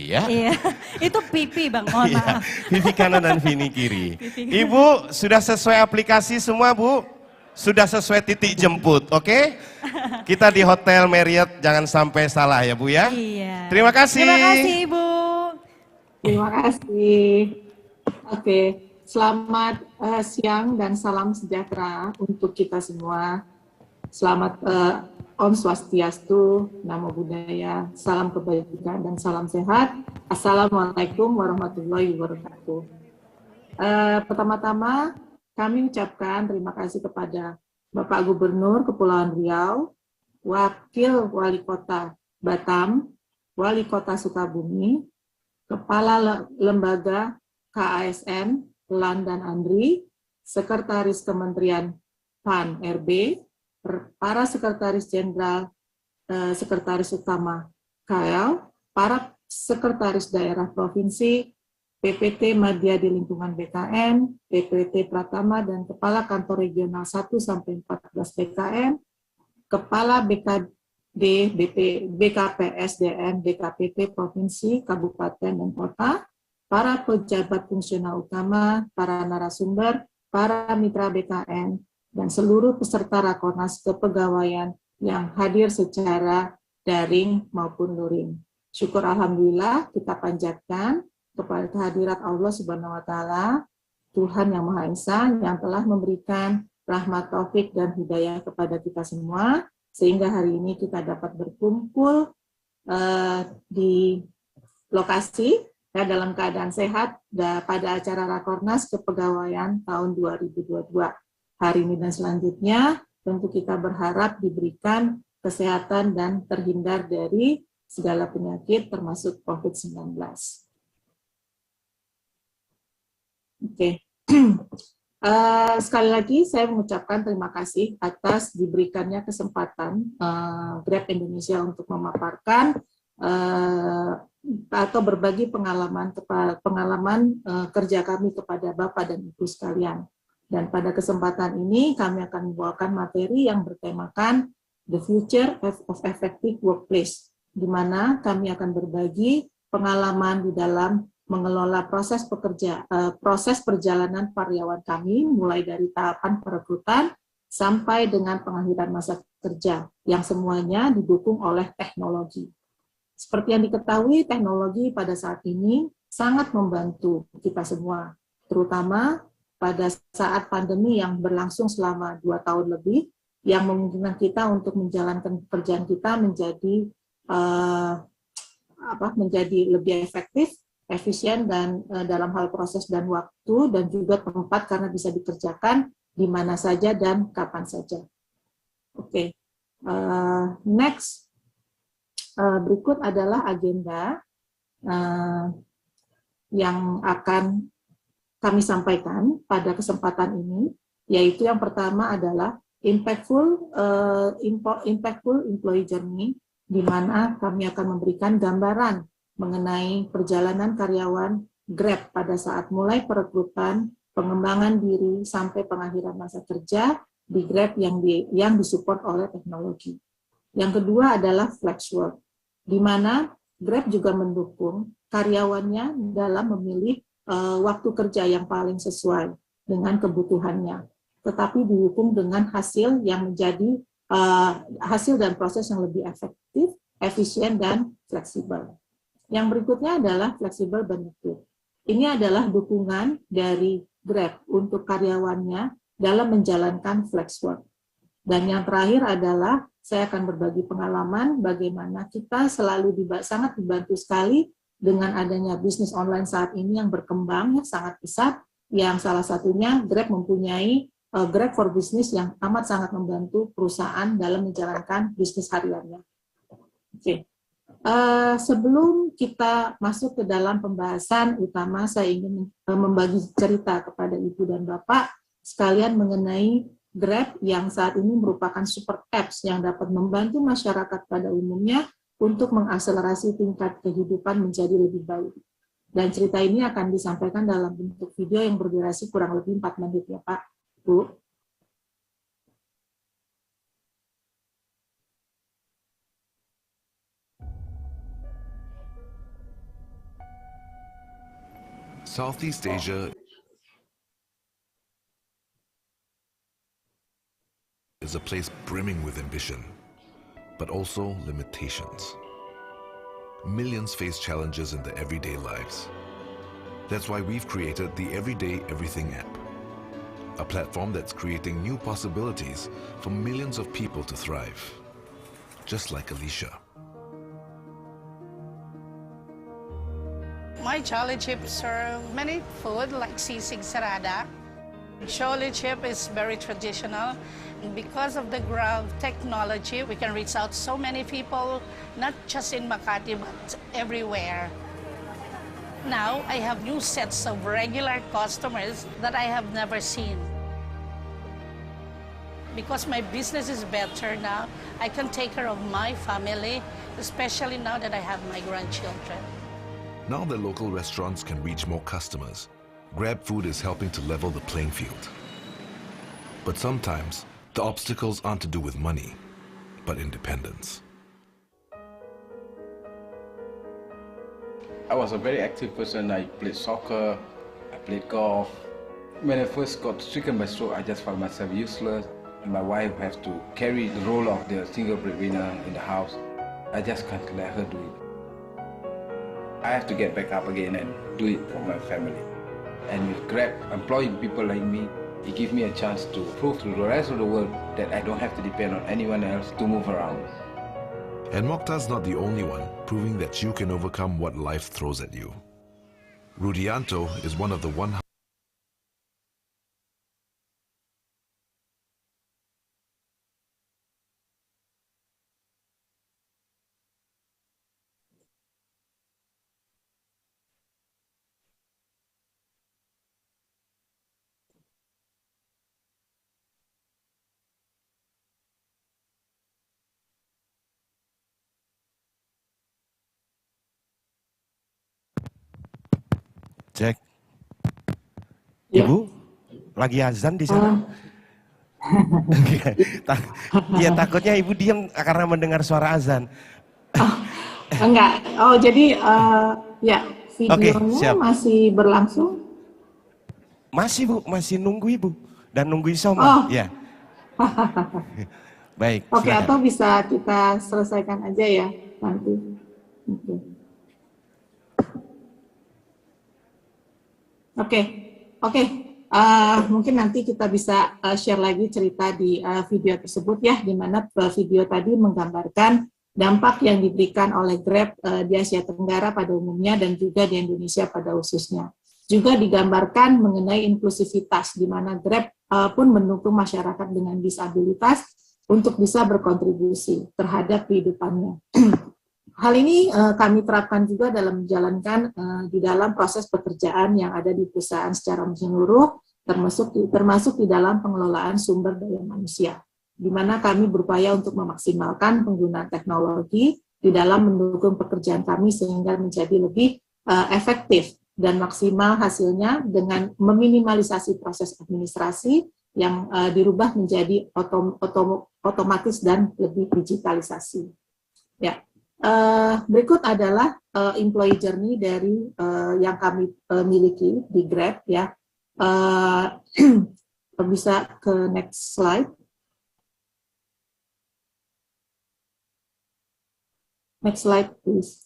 kiri ya. Iya, itu pipi Bang, mohon Iya, maaf. pipi kanan dan pipi kiri. Pipi kanan. Ibu sudah sesuai aplikasi semua Bu? Sudah sesuai titik jemput, oke? Kita di Hotel Marriott, jangan sampai salah ya Bu ya. Iya. Terima kasih. Terima kasih Ibu. Terima kasih. Oke, selamat siang dan salam sejahtera untuk kita semua. Selamat Om Swastiastu, Namo Buddhaya, salam kebajikan dan salam sehat. Assalamualaikum warahmatullahi wabarakatuh. Pertama-tama kami ucapkan terima kasih kepada Bapak Gubernur Kepulauan Riau, Wakil Wali Kota Batam, Wali Kota Sukabumi, Kepala Lembaga KASN, Lan dan Andri, Sekretaris Kementerian PAN RB, para Sekretaris Jenderal, Sekretaris Utama KL, para Sekretaris Daerah Provinsi, PPT Madya di lingkungan BKN, PPT Pratama dan Kepala Kantor Regional 1-14 BKN, Kepala BKD, BKPSDN, BKPT Provinsi, Kabupaten, dan Kota, para pejabat fungsional utama, para narasumber, para mitra BKN, dan seluruh peserta Rakornas Kepegawaian yang hadir secara daring maupun luring. Syukur Alhamdulillah kita panjatkan kepada kehadirat Allah Subhanahu wa Ta'ala, Tuhan Yang Maha Esa yang telah memberikan rahmat taufik dan hidayah kepada kita semua, sehingga hari ini kita dapat berkumpul di lokasi ya, dalam keadaan sehat pada acara Rakornas Kepegawaian tahun 2022. Hari ini dan selanjutnya tentu kita berharap diberikan kesehatan dan terhindar dari segala penyakit termasuk COVID-19. Oke. Sekali lagi saya mengucapkan terima kasih atas diberikannya kesempatan Grab Indonesia untuk memaparkan atau berbagi pengalaman kerja kami kepada Bapak dan Ibu sekalian. Dan pada kesempatan ini kami akan membawakan materi yang bertemakan The Future of Effective Workplace, di mana kami akan berbagi pengalaman di dalam mengelola proses perjalanan karyawan kami, mulai dari tahapan perekrutan sampai dengan pengakhiran masa kerja, yang semuanya didukung oleh teknologi. Seperti yang diketahui, teknologi pada saat ini sangat membantu kita semua, terutama pada saat pandemi yang berlangsung selama 2 tahun lebih, yang memungkinkan kita untuk menjalankan pekerjaan kita menjadi lebih efektif, efisien, dan dalam hal proses dan waktu, dan juga tempat karena bisa dikerjakan di mana saja dan kapan saja. Oke, next. Berikut adalah agenda yang akan kami sampaikan pada kesempatan ini, yaitu yang pertama adalah impactful employee journey, di mana kami akan memberikan gambaran mengenai perjalanan karyawan Grab pada saat mulai perekrutan, pengembangan diri, sampai pengakhiran masa kerja di Grab yang disupport oleh teknologi. Yang kedua adalah flex work, di mana Grab juga mendukung karyawannya dalam memilih waktu kerja yang paling sesuai dengan kebutuhannya, tetapi didukung dengan hasil yang menjadi hasil dan proses yang lebih efektif, efisien, dan fleksibel. Yang berikutnya adalah flexible benefit. Ini adalah dukungan dari Grab untuk karyawannya dalam menjalankan flex work. Dan yang terakhir adalah saya akan berbagi pengalaman bagaimana kita selalu sangat dibantu sekali dengan adanya bisnis online saat ini yang berkembang yang sangat pesat, yang salah satunya Grab mempunyai Grab for Business yang amat sangat membantu perusahaan dalam menjalankan bisnis hariannya. Oke. Sebelum kita masuk ke dalam pembahasan utama, saya ingin membagi cerita kepada Ibu dan Bapak sekalian mengenai Grab yang saat ini merupakan super apps yang dapat membantu masyarakat pada umumnya untuk mengakselerasi tingkat kehidupan menjadi lebih baik. Dan cerita ini akan disampaikan dalam bentuk video yang berdurasi kurang lebih 4 menit ya Pak, Bu. Southeast Asia is a place brimming with ambition, but also limitations. Millions face challenges in their everyday lives. That's why we've created the Everyday Everything app, a platform that's creating new possibilities for millions of people to thrive, just like Alicia. My Jolly Chip serve many food like sisig sarada. Jolly Chip is very traditional. And because of the Grab technology, we can reach out so many people, not just in Makati, but everywhere. Now, I have new sets of regular customers that I have never seen. Because my business is better now, I can take care of my family, especially now that I have my grandchildren. Now that local restaurants can reach more customers, GrabFood is helping to level the playing field. But sometimes, the obstacles aren't to do with money, but independence. I was a very active person. I played soccer, I played golf. When I first got stricken by stroke, I just found myself useless. And my wife has to carry the role of the single breadwinner in the house. I just can't let her do it. I have to get back up again and do it for my family. And with Grab employing people like me, it gives me a chance to prove to the rest of the world that I don't have to depend on anyone else to move around. And Mokhtar's not the only one proving that you can overcome what life throws at you. Rudianto is one of the 100. Cek. Ya. Ibu, lagi azan di sana? Iya, takutnya ibu diam karena mendengar suara azan. Enggak. Oh, jadi ya videonya siap. masih berlangsung? Masih Bu, masih nunggu ibu dan nunggu Isoma. Oh. Ya. Baik. Oke, silakan. atau bisa kita selesaikan aja ya nanti. Oke. Mungkin nanti kita bisa share lagi cerita di video tersebut ya, di mana video tadi menggambarkan dampak yang diberikan oleh Grab di Asia Tenggara pada umumnya dan juga di Indonesia pada khususnya. Juga digambarkan mengenai inklusivitas, di mana Grab pun mendukung masyarakat dengan disabilitas untuk bisa berkontribusi terhadap kehidupannya. Hal ini kami terapkan juga dalam menjalankan di dalam proses pekerjaan yang ada di perusahaan secara menyeluruh, termasuk di dalam pengelolaan sumber daya manusia, di mana kami berupaya untuk memaksimalkan penggunaan teknologi di dalam mendukung pekerjaan kami sehingga menjadi lebih efektif dan maksimal hasilnya dengan meminimalisasi proses administrasi yang dirubah menjadi otomatis dan lebih digitalisasi. Ya. Berikut adalah employee journey dari yang kami miliki di Grab ya. Bisa ke next slide. Next slide please.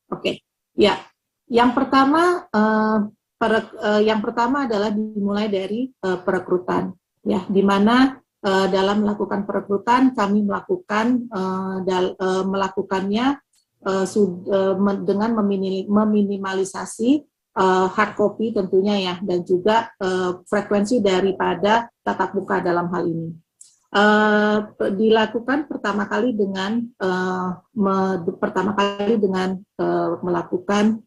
Oke. Ya. Yang pertama adalah dimulai dari perekrutan ya, di mana dalam melakukan perekrutan kami melakukannya dengan meminimalisasi hard copy tentunya ya, dan juga frekuensi daripada tatap muka dalam hal ini. Dilakukan pertama kali dengan melakukan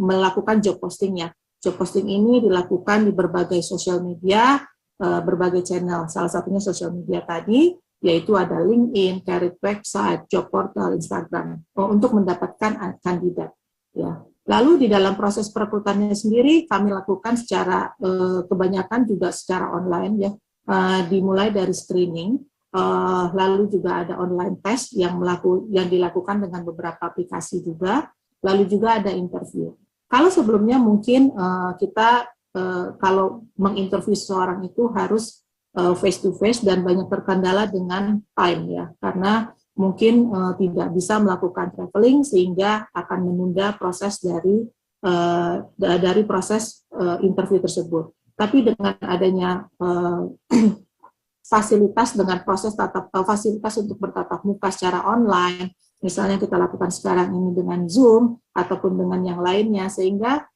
melakukan job posting ya. Job posting ini dilakukan di berbagai sosial media, berbagai channel, salah satunya sosial media tadi, yaitu ada LinkedIn, Career website, job portal, Instagram, untuk mendapatkan kandidat. Ya. Lalu di dalam proses perekrutannya sendiri kami lakukan secara kebanyakan juga secara online ya, dimulai dari screening, lalu juga ada online test yang dilakukan dengan beberapa aplikasi juga, lalu juga ada interview. Kalau sebelumnya mungkin kita kalau menginterview seseorang itu harus face to face dan banyak terkendala dengan time ya, karena mungkin tidak bisa melakukan traveling sehingga akan menunda proses dari proses interview tersebut. Tapi dengan adanya fasilitas fasilitas untuk bertatap muka secara online, misalnya kita lakukan sekarang ini dengan Zoom ataupun dengan yang lainnya, sehingga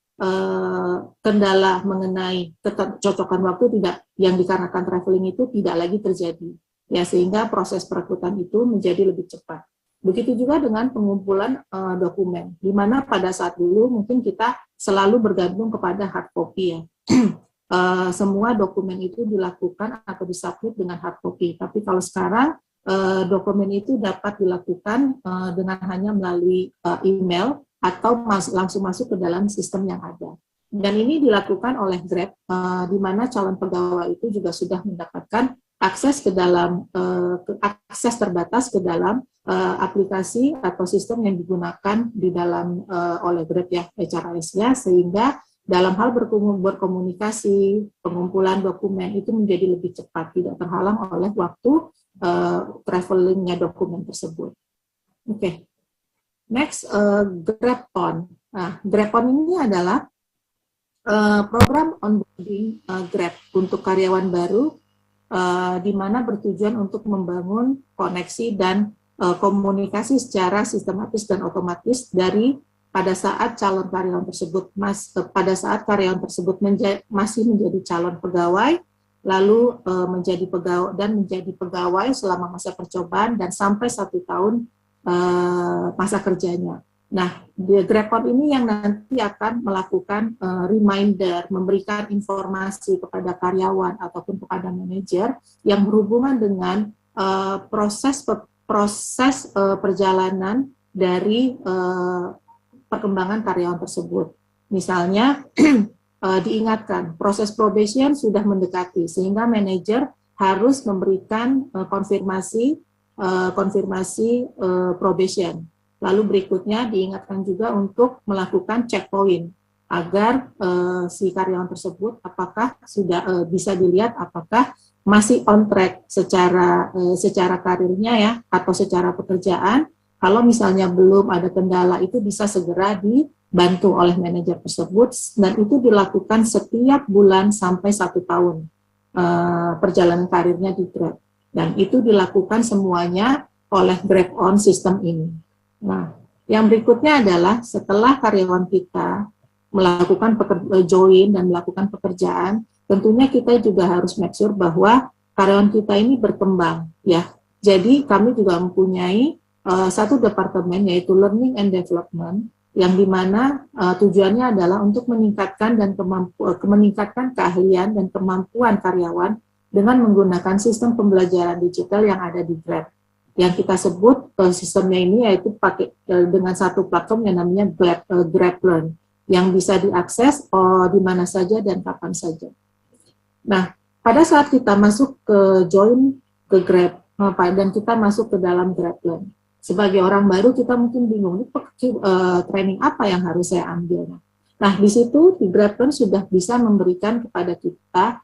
kendala mengenai kecocokan waktu yang dikarenakan traveling itu tidak lagi terjadi, ya, sehingga proses perekrutan itu menjadi lebih cepat. Begitu juga dengan pengumpulan dokumen, di mana pada saat dulu mungkin kita selalu bergantung kepada hard copy ya. Semua dokumen itu dilakukan atau disubmit dengan hard copy. Tapi kalau sekarang dokumen itu dapat dilakukan dengan hanya melalui email atau langsung masuk ke dalam sistem yang ada. Dan ini dilakukan oleh Grab, di mana calon pegawai itu juga sudah mendapatkan akses ke dalam akses terbatas ke dalam aplikasi atau sistem yang digunakan di dalam oleh Grab ya, HRIS ya, sehingga dalam hal berkomunikasi, pengumpulan dokumen itu menjadi lebih cepat, tidak terhalang oleh waktu travelingnya dokumen tersebut. Oke. Next, GrabOn. Nah, GrabOn ini adalah program onboarding Grab untuk karyawan baru, di mana bertujuan untuk membangun koneksi dan komunikasi secara sistematis dan otomatis dari pada saat calon karyawan tersebut masih menjadi calon pegawai, lalu menjadi pegawai selama masa percobaan dan sampai 1 tahun masa kerjanya. Nah, di GrabOn ini yang nanti akan melakukan reminder, memberikan informasi kepada karyawan ataupun kepada manajer yang berhubungan dengan proses perjalanan dari perkembangan karyawan tersebut. Misalnya diingatkan proses probation sudah mendekati sehingga manajer harus memberikan konfirmasi probation. Lalu berikutnya diingatkan juga untuk melakukan checkpoint agar si karyawan tersebut apakah sudah bisa dilihat apakah masih on track secara karirnya ya atau secara pekerjaan. Kalau misalnya belum ada kendala itu bisa segera dibantu oleh manajer tersebut dan itu dilakukan setiap bulan sampai 1 tahun perjalanan karirnya di Grab. Dan itu dilakukan semuanya oleh GrabOn sistem ini. Nah, yang berikutnya adalah setelah karyawan kita melakukan join dan melakukan pekerjaan, tentunya kita juga harus make sure bahwa karyawan kita ini berkembang ya. Jadi kami juga mempunyai satu departemen yaitu Learning and Development yang dimana tujuannya adalah untuk meningkatkan meningkatkan keahlian dan kemampuan karyawan dengan menggunakan sistem pembelajaran digital yang ada di Grab. Yang kita sebut sistemnya ini yaitu pakai dengan satu platform yang namanya Grab Learn yang bisa diakses di mana saja dan kapan saja. Nah, pada saat kita masuk ke join ke Grab dan kita masuk ke dalam Grab Learn, sebagai orang baru kita mungkin bingung, ini training apa yang harus saya ambil. Nah, di situ di GrabOn sudah bisa memberikan kepada kita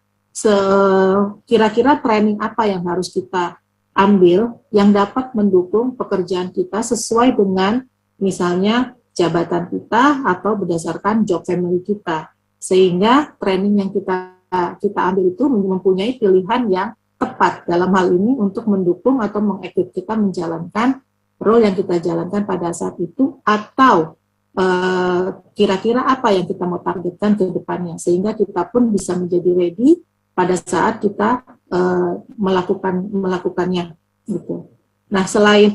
kira-kira training apa yang harus kita ambil yang dapat mendukung pekerjaan kita sesuai dengan misalnya jabatan kita atau berdasarkan job family kita. Sehingga training yang kita ambil itu mempunyai pilihan yang tepat dalam hal ini untuk mendukung atau mengekip kita menjalankan role yang kita jalankan pada saat itu atau kira-kira apa yang kita mau targetkan ke depannya sehingga kita pun bisa menjadi ready pada saat kita melakukannya gitu. Nah, selain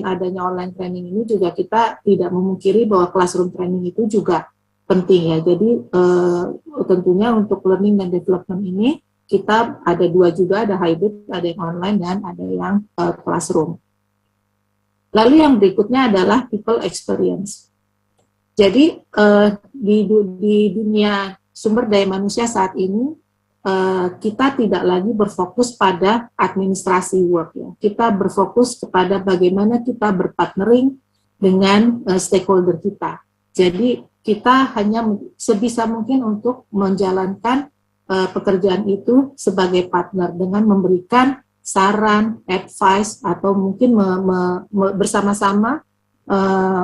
adanya online training ini juga kita tidak memungkiri bahwa classroom training itu juga penting ya. Jadi tentunya untuk learning dan development ini kita ada 2 juga, ada hybrid, ada yang online dan ada yang classroom. Lalu yang berikutnya adalah people experience. Jadi di dunia sumber daya manusia saat ini kita tidak lagi berfokus pada administrasi work ya. Kita berfokus kepada bagaimana kita berpartnering dengan stakeholder kita. Jadi kita hanya sebisa mungkin untuk menjalankan pekerjaan itu sebagai partner dengan memberikan saran, advice, atau mungkin bersama-sama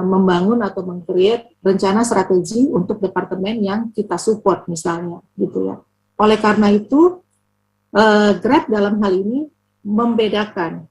membangun atau meng-create rencana strategi untuk departemen yang kita support misalnya, gitu ya. Oleh karena itu, Grab dalam hal ini membedakan.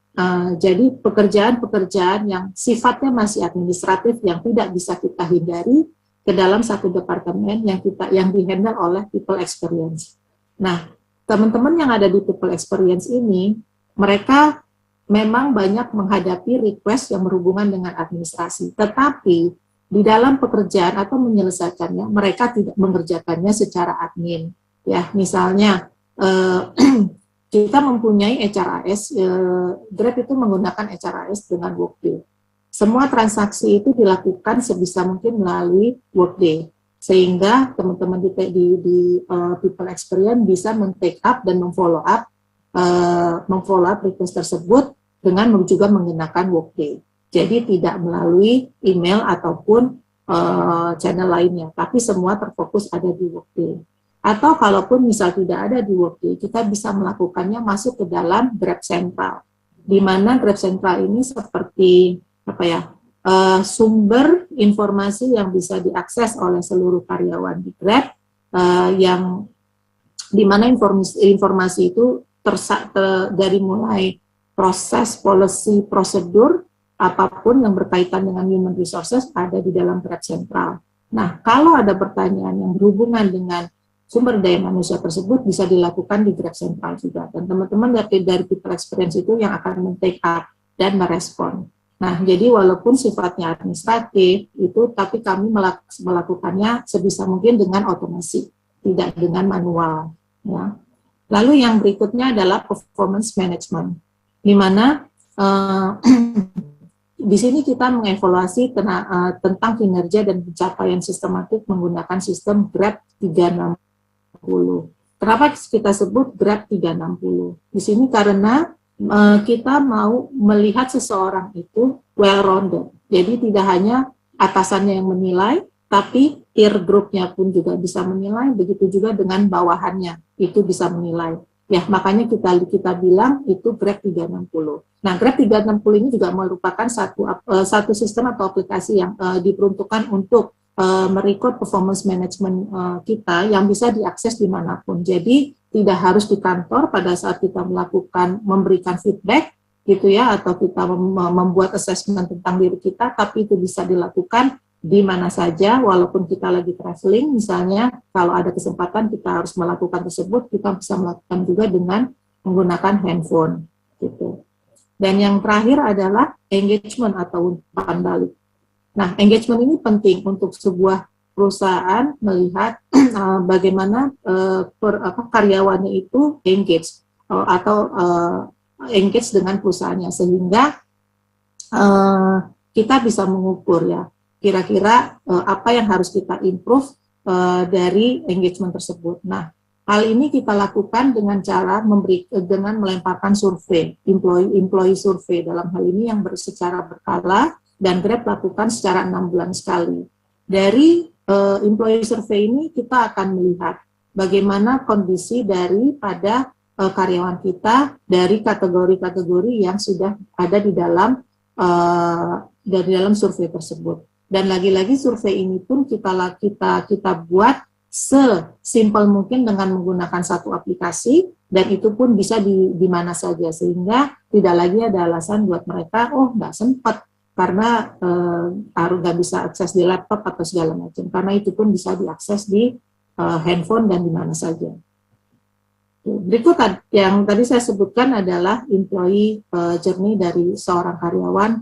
Jadi pekerjaan-pekerjaan yang sifatnya masih administratif yang tidak bisa kita hindari ke dalam satu departemen yang dihandle oleh people experience. Nah, teman-teman yang ada di people experience ini, mereka memang banyak menghadapi request yang berhubungan dengan administrasi, tetapi di dalam pekerjaan atau menyelesaikannya, mereka tidak mengerjakannya secara admin. Ya, misalnya kita mempunyai HRIS, Grab itu menggunakan HRIS dengan Workday. Semua transaksi itu dilakukan sebisa mungkin melalui Workday, sehingga teman-teman di People Experience bisa men-take up dan memfollow up request tersebut dengan juga menggunakan Workday. Jadi tidak melalui email ataupun channel lainnya, tapi semua terfokus ada di Workday. Atau kalaupun misal tidak ada di Workday, kita bisa melakukannya masuk ke dalam Grab Central, di mana Grab Central ini seperti sumber informasi yang bisa diakses oleh seluruh karyawan di Grab, yang di mana informasi itu dari mulai proses, policy, prosedur, apapun yang berkaitan dengan human resources ada di dalam Grab Central. Nah, kalau ada pertanyaan yang berhubungan dengan sumber daya manusia tersebut bisa dilakukan di Grab Central juga. Dan teman-teman dari People Experience itu yang akan men-take up dan merespon. Nah, jadi walaupun sifatnya administratif itu, tapi kami melakukannya sebisa mungkin dengan otomasi, tidak dengan manual. Ya. Lalu yang berikutnya adalah performance management, di mana di sini kita mengevaluasi tentang kinerja dan pencapaian sistematik menggunakan sistem Grab 360. Kenapa kita sebut Grab 360? Di sini karena kita mau melihat seseorang itu well-rounded. Jadi tidak hanya atasannya yang menilai, tapi peer group-nya pun juga bisa menilai, begitu juga dengan bawahannya itu bisa menilai. Ya, makanya kita bilang itu Grab 360. Nah, Grab 360 ini juga merupakan satu sistem atau aplikasi yang diperuntukkan untuk merecord performance management kita yang bisa diakses dimanapun. Jadi tidak harus di kantor pada saat kita memberikan feedback gitu ya, atau kita membuat assessment tentang diri kita, tapi itu bisa dilakukan di mana saja, walaupun kita lagi traveling, misalnya kalau ada kesempatan kita harus melakukan tersebut, kita bisa melakukan juga dengan menggunakan handphone gitu. Dan yang terakhir adalah engagement atau umpan balik. Nah, engagement ini penting untuk sebuah perusahaan melihat bagaimana karyawannya itu engage atau engage dengan perusahaannya, sehingga kita bisa mengukur ya kira-kira apa yang harus kita improve dari engagement tersebut. Nah, hal ini kita lakukan dengan cara dengan melemparkan survei, employee survei dalam hal ini yang secara berkala, dan Grab lakukan secara 6 bulan sekali. Dari employee survei ini kita akan melihat bagaimana kondisi daripada karyawan kita dari kategori-kategori yang sudah ada di dalam survei tersebut. Dan lagi-lagi survei ini pun kita buat sesimpel mungkin dengan menggunakan satu aplikasi, dan itu pun bisa di mana saja, sehingga tidak lagi ada alasan buat mereka, nggak sempat karena harus nggak bisa akses di laptop atau segala macam, karena itu pun bisa diakses di handphone dan di mana saja. Berikut yang tadi saya sebutkan adalah employee journey dari seorang karyawan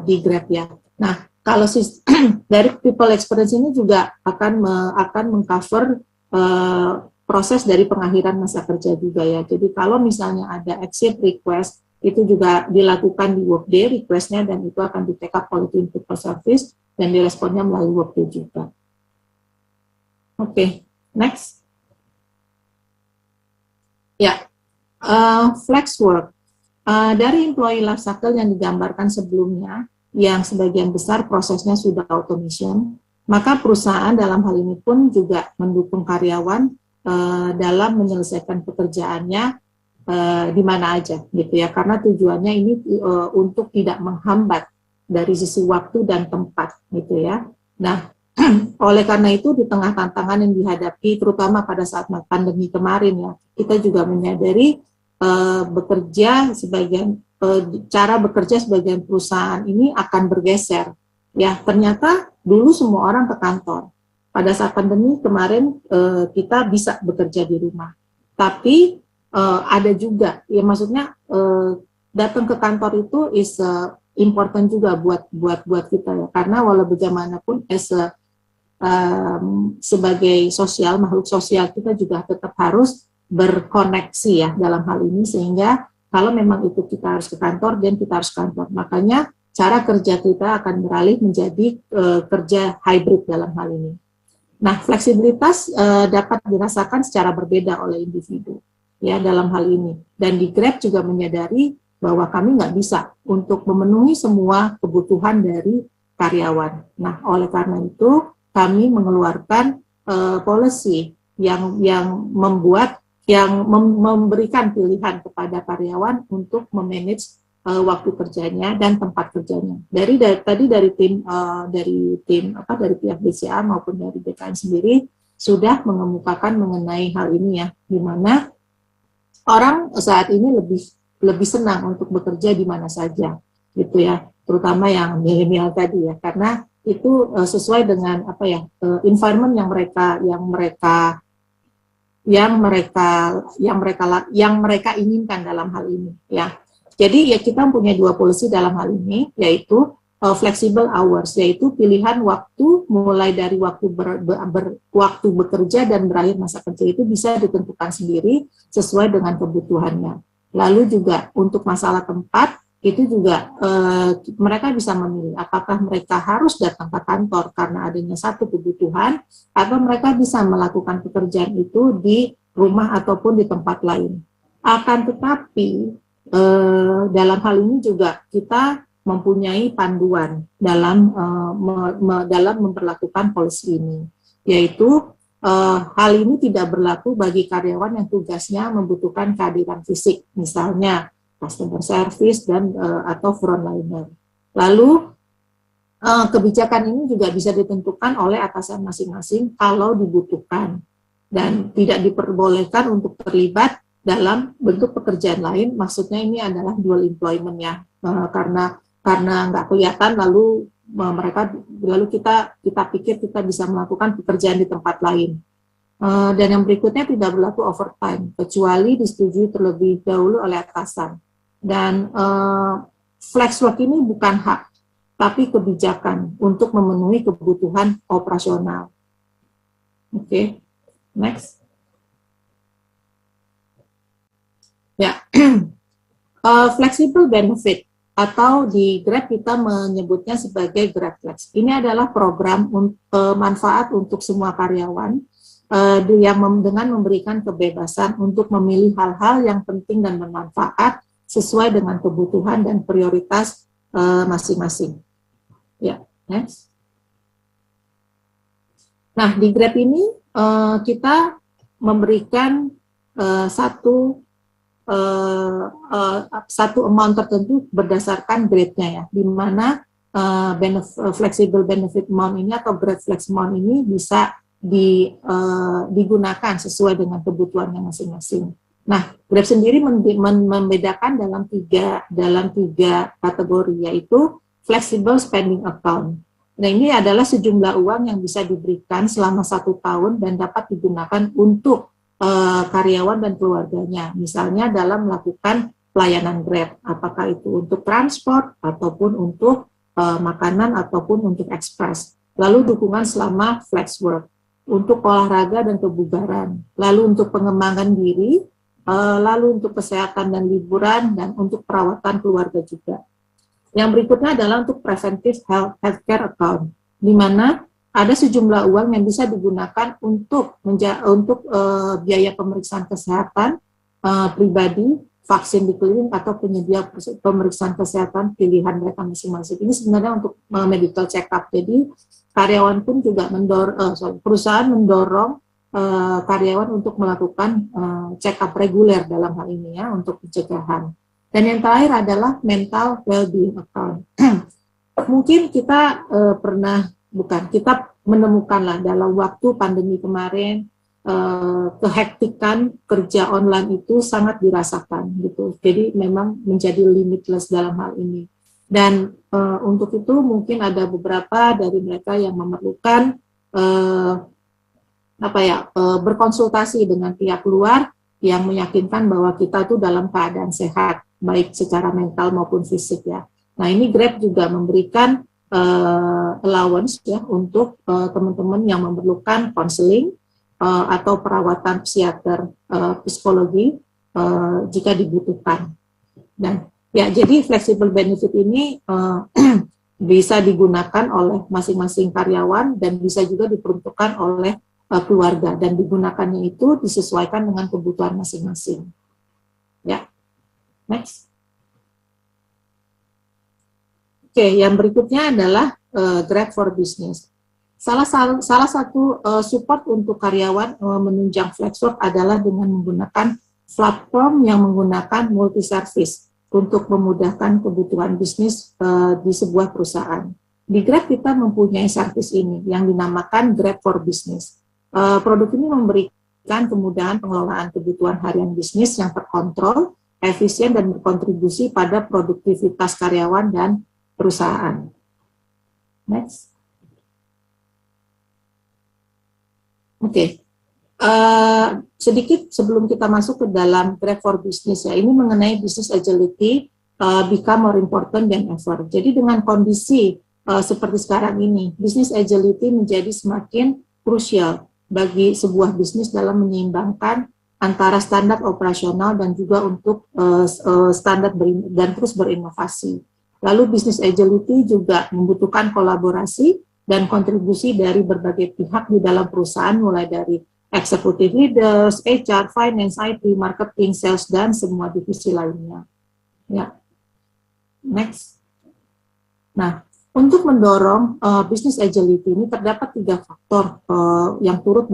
di Grab ya. Nah, kalau dari People Experience ini juga akan mengcover proses dari pengakhiran masa kerja juga ya. Jadi kalau misalnya ada exit request, itu juga dilakukan di Workday requestnya, dan itu akan di-take up oleh tim People Service dan diresponnya melalui Workday juga. Oke, next. Ya, flex work. Dari employee life cycle yang digambarkan sebelumnya, yang sebagian besar prosesnya sudah automation, Maka perusahaan dalam hal ini pun juga mendukung karyawan dalam menyelesaikan pekerjaannya di mana aja gitu ya, karena tujuannya ini untuk tidak menghambat dari sisi waktu dan tempat gitu ya. Nah, oleh karena itu di tengah tantangan yang dihadapi terutama pada saat pandemi kemarin ya, kita juga menyadari cara bekerja sebagian perusahaan ini akan bergeser. Ya, ternyata dulu semua orang ke kantor. Pada saat pandemi kemarin kita bisa bekerja di rumah. Tapi ada juga, ya maksudnya datang ke kantor itu is important juga buat kita ya. Karena walau bagaimanapun sebagai makhluk sosial kita juga tetap harus berkoneksi ya dalam hal ini, sehingga kalau memang itu kita harus ke kantor dan kita harus kantor. Makanya cara kerja kita akan beralih menjadi kerja hybrid dalam hal ini. Nah, fleksibilitas dapat dirasakan secara berbeda oleh individu ya dalam hal ini. Dan di Grab juga menyadari bahwa kami nggak bisa untuk memenuhi semua kebutuhan dari karyawan. Nah, oleh karena itu kami mengeluarkan policy yang memberikan pilihan kepada karyawan untuk memanage waktu kerjanya dan tempat kerjanya. Dari pihak BCA maupun dari BKN sendiri sudah mengemukakan mengenai hal ini ya, di mana orang saat ini lebih senang untuk bekerja di mana saja, gitu ya, terutama yang milenial tadi ya, karena itu sesuai dengan environment yang mereka inginkan dalam hal ini ya. Jadi ya kita punya dua policy dalam hal ini, yaitu flexible hours, yaitu pilihan waktu mulai dari waktu waktu bekerja dan berakhir masa kerja itu bisa ditentukan sendiri sesuai dengan kebutuhannya. Lalu juga untuk masalah tempat itu juga mereka bisa memilih apakah mereka harus datang ke kantor karena adanya satu kebutuhan, atau mereka bisa melakukan pekerjaan itu di rumah ataupun di tempat lain. Akan tetapi dalam hal ini juga kita mempunyai panduan dalam memperlakukan policy ini, yaitu hal ini tidak berlaku bagi karyawan yang tugasnya membutuhkan kehadiran fisik, misalnya customer service dan atau frontliner. Lalu kebijakan ini juga bisa ditentukan oleh atasan masing-masing kalau dibutuhkan, dan tidak diperbolehkan untuk terlibat dalam bentuk pekerjaan lain. Maksudnya ini adalah dual employment ya, karena nggak kelihatan lalu kita pikir kita bisa melakukan pekerjaan di tempat lain. Dan yang berikutnya tidak berlaku overtime kecuali disetujui terlebih dahulu oleh atasan. Dan flex work ini bukan hak tapi kebijakan untuk memenuhi kebutuhan operasional. Oke, next. Ya, flexible benefit atau di Grab kita menyebutnya sebagai Grab Flex. Ini adalah program manfaat untuk semua karyawan dengan memberikan kebebasan untuk memilih hal-hal yang penting dan bermanfaat sesuai dengan kebutuhan dan prioritas masing-masing. Ya, next. Nah, di Grab ini kita memberikan satu amount tertentu berdasarkan grade-nya ya, di mana flexible benefit amount ini atau Grab Flex amount ini bisa digunakan sesuai dengan kebutuhannya masing-masing. Nah, Grab sendiri membedakan dalam tiga kategori, yaitu flexible spending account. Nah, ini adalah sejumlah uang yang bisa diberikan selama 1 tahun dan dapat digunakan untuk karyawan dan keluarganya, misalnya dalam melakukan pelayanan Grab, apakah itu untuk transport ataupun untuk makanan ataupun untuk ekspres. Lalu dukungan selama flex work, untuk olahraga dan kebugaran, lalu untuk pengembangan diri, lalu untuk kesehatan dan liburan, dan untuk perawatan keluarga juga. Yang berikutnya adalah untuk preventive healthcare account, di mana ada sejumlah uang yang bisa digunakan untuk biaya pemeriksaan kesehatan pribadi, vaksin di klinik, atau penyedia pemeriksaan kesehatan pilihan mereka masing-masing. Ini sebenarnya untuk medical check-up. Jadi karyawan pun juga perusahaan mendorong karyawan untuk melakukan check up reguler dalam hal ini ya untuk pencegahan. Dan yang terakhir adalah mental well-being account. Mungkin kita kita menemukanlah dalam waktu pandemi kemarin kehektikan kerja online itu sangat dirasakan gitu. Jadi memang menjadi limitless dalam hal ini. Dan untuk itu mungkin ada beberapa dari mereka yang memerlukan berkonsultasi dengan pihak luar yang meyakinkan bahwa kita itu dalam keadaan sehat, baik secara mental maupun fisik ya. Nah ini Grab juga memberikan allowance ya untuk teman-teman yang memerlukan konseling atau perawatan psikiater psikologi jika dibutuhkan. Dan ya jadi flexible benefit ini bisa digunakan oleh masing-masing karyawan dan bisa juga diperuntukkan oleh keluarga dan digunakannya itu disesuaikan dengan kebutuhan masing-masing. Ya, next. Oke, yang berikutnya adalah Grab for Business. Salah satu support untuk karyawan menunjang flexwork adalah dengan menggunakan platform yang menggunakan multi-service untuk memudahkan kebutuhan bisnis di sebuah perusahaan. Di Grab kita mempunyai service ini yang dinamakan Grab for Business. Produk ini memberikan kemudahan pengelolaan kebutuhan harian bisnis yang terkontrol, efisien, dan berkontribusi pada produktivitas karyawan dan perusahaan. Next. Oke. Sedikit sebelum kita masuk ke dalam Grab for Business ya, ini mengenai business agility become more important than ever. Jadi dengan kondisi seperti sekarang ini, business agility menjadi semakin krusial bagi sebuah bisnis dalam menyeimbangkan antara standar operasional dan juga untuk standar dan terus berinovasi. Lalu business agility juga membutuhkan kolaborasi dan kontribusi dari berbagai pihak di dalam perusahaan, mulai dari executive leaders, HR, finance, IT, marketing, sales, dan semua divisi lainnya. Ya, next. Nah, untuk mendorong business agility ini terdapat 3 faktor yang turut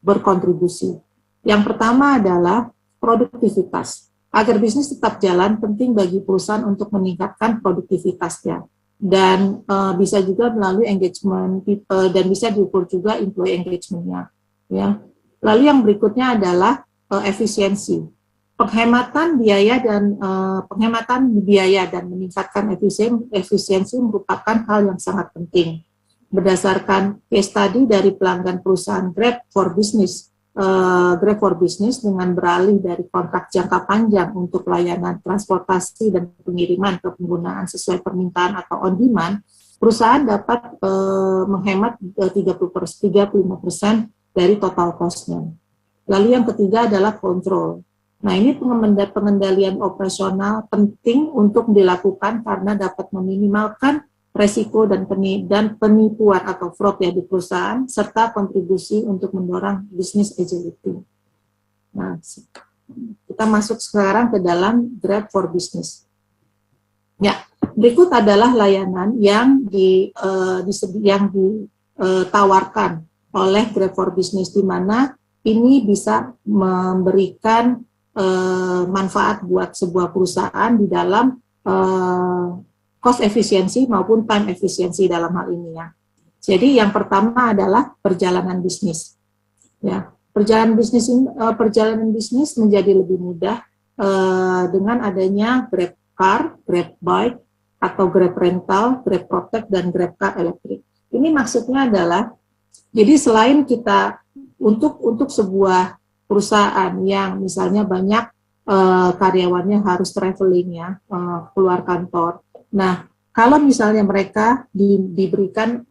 berkontribusi. Yang pertama adalah produktivitas. Agar bisnis tetap jalan, penting bagi perusahaan untuk meningkatkan produktivitasnya. Dan bisa juga melalui engagement dan bisa diukur juga employee engagement-nya. Ya. Lalu yang berikutnya adalah efisiensi. Penghematan biaya dan meningkatkan efisiensi merupakan hal yang sangat penting. Berdasarkan case study dari pelanggan perusahaan Grab for Business dengan beralih dari kontrak jangka panjang untuk layanan transportasi dan pengiriman ke penggunaan sesuai permintaan atau on demand, perusahaan dapat menghemat 35% dari total cost-nya. Lalu yang ketiga adalah kontrol. Nah ini pengendalian operasional penting untuk dilakukan karena dapat meminimalkan resiko dan penipuan atau fraud ya di perusahaan, serta kontribusi untuk mendorong business agility. Nah, kita masuk sekarang ke dalam Grab for Business. Ya, berikut adalah layanan yang ditawarkan oleh Grab for Business, di mana ini bisa memberikan manfaat buat sebuah perusahaan di dalam cost efisiensi maupun time efisiensi dalam hal ini ya. Jadi yang pertama adalah perjalanan bisnis. Ya, perjalanan bisnis menjadi lebih mudah dengan adanya Grab Car, Grab Bike, atau Grab Rental, Grab Protect, dan Grab Car Electric. Ini maksudnya adalah, jadi selain kita untuk sebuah perusahaan yang misalnya banyak karyawannya harus traveling ya, keluar kantor. Nah, kalau misalnya mereka diberikan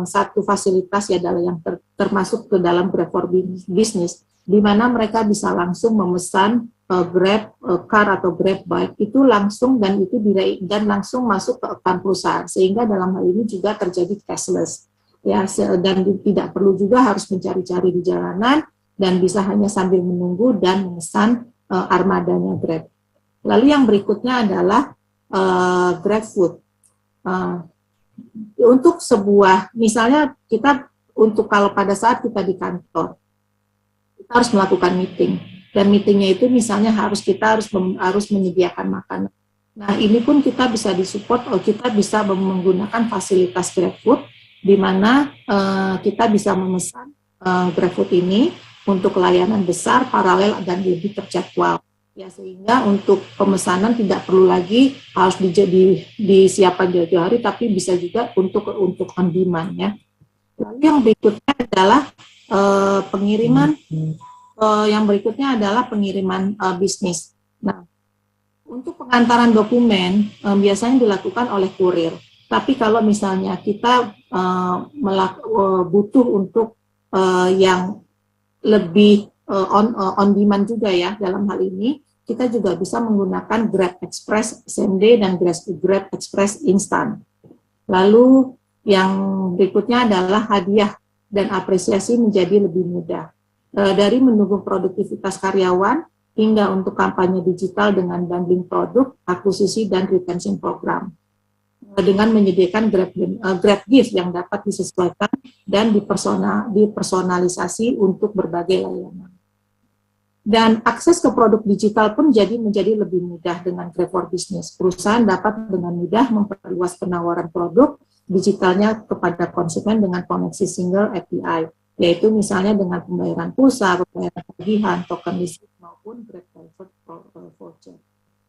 satu fasilitas ya yang termasuk ke dalam Grab for Business, di mana mereka bisa langsung memesan Grab Car atau Grab Bike itu langsung dan langsung masuk ke account perusahaan, sehingga dalam hal ini juga terjadi cashless ya, dan tidak perlu juga harus mencari-cari di jalanan dan bisa hanya sambil menunggu dan memesan armadanya Grab. Lalu yang berikutnya adalah Grab Food. untuk sebuah, misalnya kita untuk kalau pada saat kita di kantor, kita harus melakukan meeting, dan meetingnya itu misalnya harus menyediakan makanan. Nah, ini pun kita bisa disupport, kita bisa menggunakan fasilitas GrabFood, di mana kita bisa memesan GrabFood ini untuk layanan besar, paralel, dan lebih terjadwal. Ya, sehingga untuk pemesanan tidak perlu lagi harus disiapkan jauh-jauh hari, tapi bisa juga untuk on demand ya. Lalu yang berikutnya adalah pengiriman bisnis. Nah, untuk pengantaran dokumen biasanya dilakukan oleh kurir. Tapi kalau misalnya kita butuh untuk yang lebih on demand juga ya, dalam hal ini kita juga bisa menggunakan Grab Express SMD dan Grab Express Instan. Lalu yang berikutnya adalah hadiah dan apresiasi menjadi lebih mudah. Dari mendukung produktivitas karyawan hingga untuk kampanye digital dengan bundling produk, akuisisi, dan retention program. Dengan menyediakan Grab Gift yang dapat disesuaikan dan dipersonalisasi untuk berbagai layanan. Dan akses ke produk digital pun menjadi lebih mudah dengan Grab for Business. Perusahaan dapat dengan mudah memperluas penawaran produk digitalnya kepada konsumen dengan koneksi single API, yaitu misalnya dengan pembayaran pulsa, pembayaran tagihan, token listrik, maupun Grab Private Voucher.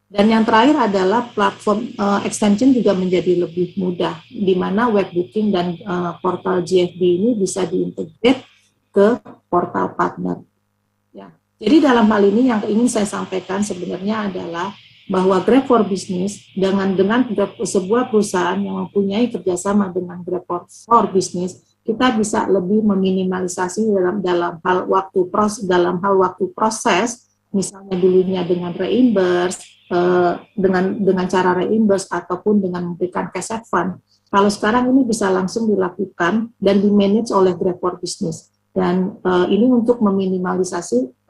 Dan yang terakhir adalah platform extension juga menjadi lebih mudah, di mana web booking dan portal GFB ini bisa diintegrate ke portal partner. Ya. Jadi dalam hal ini yang ingin saya sampaikan sebenarnya adalah bahwa Grab for Business dengan sebuah perusahaan yang mempunyai kerjasama dengan Grab for Business, kita bisa lebih meminimalisasi dalam hal waktu proses, misalnya dulunya dengan reimburse, dengan cara reimburse ataupun dengan memberikan cash advance. Kalau sekarang ini bisa langsung dilakukan dan di-manage oleh Grab for Business. Dan ini untuk meminimalisasi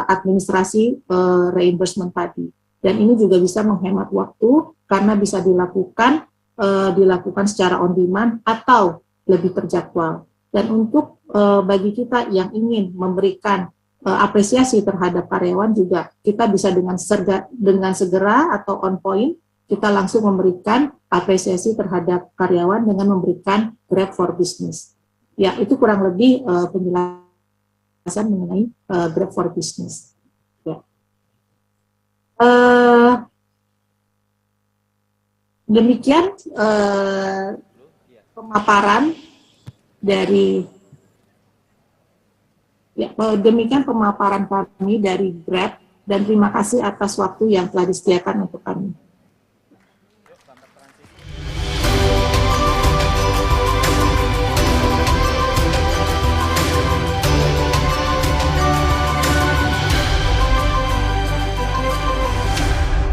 administrasi reimbursement tadi. Dan ini juga bisa menghemat waktu karena bisa dilakukan secara on demand atau lebih terjadwal. Dan untuk bagi kita yang ingin memberikan apresiasi terhadap karyawan juga, kita bisa dengan segera atau on point, kita langsung memberikan apresiasi terhadap karyawan dengan memberikan Grab for Business. Ya, itu kurang lebih penjelasan mengenai Grab for Business. Ya. Demikian pemaparan kami dari Grab, dan terima kasih atas waktu yang telah disediakan untuk kami.